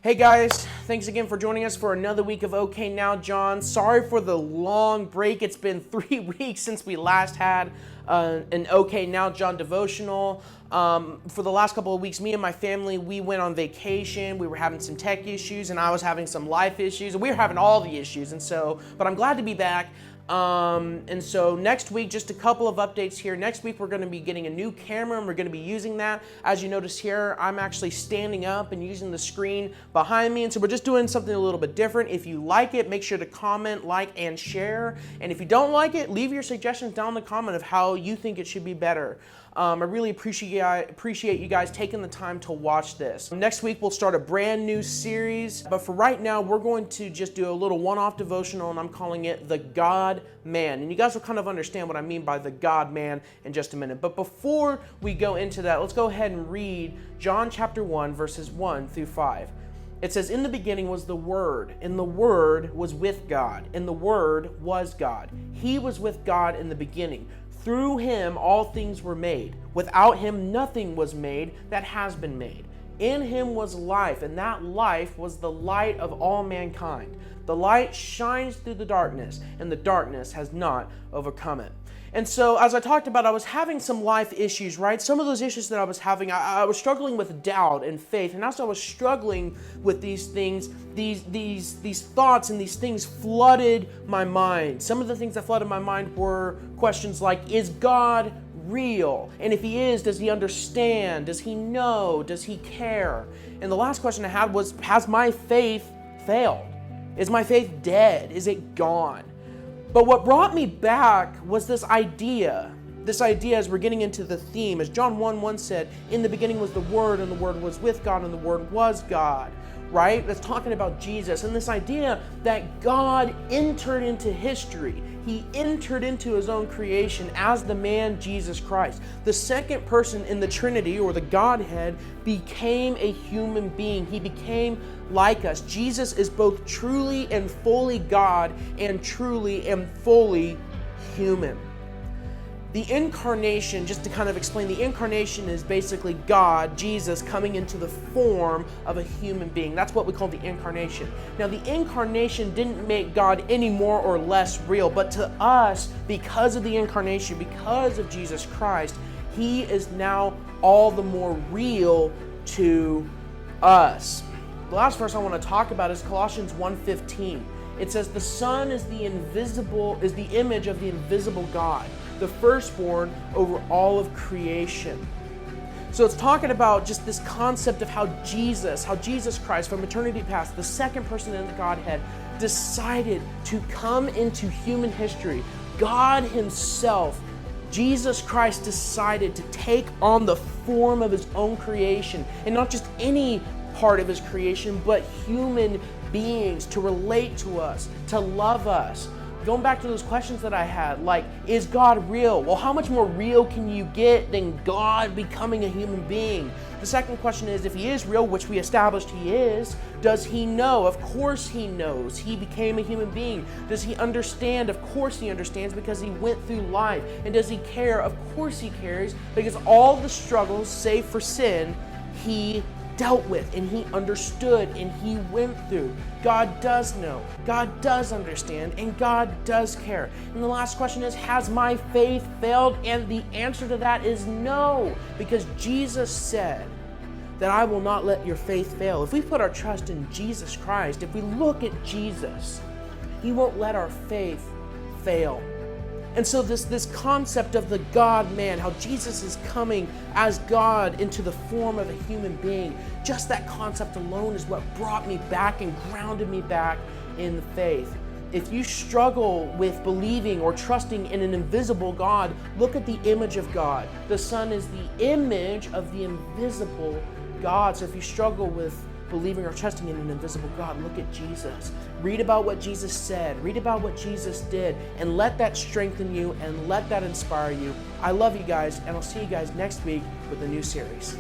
Hey guys, thanks again for joining us for another week of Okay Now John. Sorry for the long break. It's been 3 weeks since we last had an Okay Now John devotional. For the last couple of weeks, me and my family, we went on vacation. We were having some tech issues and I was having some life issues. And we were having all the issues. But I'm glad to be back. And so next week, just a couple of updates here. Next week, we're going to be getting a new camera and we're going to be using that. As you notice here, I'm actually standing up and using the screen behind me. And so we're just doing something a little bit different. If you like it, make sure to comment, like, and share. And if you don't like it, leave your suggestions down in the comment of how you think it should be better. I really appreciate you guys taking the time to watch this. Next week, we'll start a brand new series. But for right now, we're going to just do a little one-off devotional, and I'm calling it The God Man. And you guys will kind of understand what I mean by the God Man in just a minute. But before we go into that, let's go ahead and read John chapter 1, verses 1 through 5. It says, "In the beginning was the Word, and the Word was with God, and the Word was God. He was with God in the beginning. Through him all things were made. Without him nothing was made that has been made. In him was life, and that life was the light of all mankind. The light shines through the darkness, and the darkness has not overcome it." And so, as I talked about, I was having some life issues, right? Some of those issues that I was having, I was struggling with doubt and faith. And as I was struggling with these things, these thoughts and these things flooded my mind. Some of the things that flooded my mind were questions like, is God real? And if he is, does he understand? Does he know? Does he care? And the last question I had was, has my faith failed? Is my faith dead? Is it gone? But what brought me back was this idea as we're getting into the theme. As John 1:1 said, in the beginning was the Word, and the Word was with God, and the Word was God, right? That's talking about Jesus. And this idea that God entered into history. He entered into his own creation as the man Jesus Christ. The second person in the Trinity, or the Godhead, became a human being. He became like us. Jesus is both truly and fully God and truly and fully human. The incarnation, just to kind of explain, the incarnation is basically God, Jesus, coming into the form of a human being. That's what we call the incarnation. Now, the incarnation didn't make God any more or less real, but to us, because of the incarnation, because of Jesus Christ, he is now all the more real to us. The last verse I want to talk about is Colossians 1:15. It says, "The Son is the image of the invisible God, the firstborn over all of creation." So it's talking about just this concept of how Jesus Christ, from eternity past, the second person in the Godhead, decided to come into human history. God himself, Jesus Christ, decided to take on the form of his own creation, and not just any part of his creation, but human beings, to relate to us, to love us. Going back to those questions that I had, like, is God real? Well, how much more real can you get than God becoming a human being? The second question is, if he is real, which we established he is, does he know? Of course he knows. He became a human being. Does he understand? Of course he understands, because he went through life. And does he care? Of course he cares, because all the struggles, save for sin, he dealt with, and he understood, and he went through. God does know, God does understand, and God does care. And the last question is, has my faith failed? And the answer to that is no, because Jesus said that I will not let your faith fail. If we put our trust in Jesus Christ, if we look at Jesus, he won't let our faith fail. And so this concept of the God-man, how Jesus is coming as God into the form of a human being, just that concept alone is what brought me back and grounded me back in the faith. If you struggle with believing or trusting in an invisible God, look at the image of God. The Son is the image of the invisible God. So if you struggle with believing or trusting in an invisible God, look at Jesus. Read about what Jesus said. Read about what Jesus did, and let that strengthen you and let that inspire you. I love you guys, and I'll see you guys next week with a new series.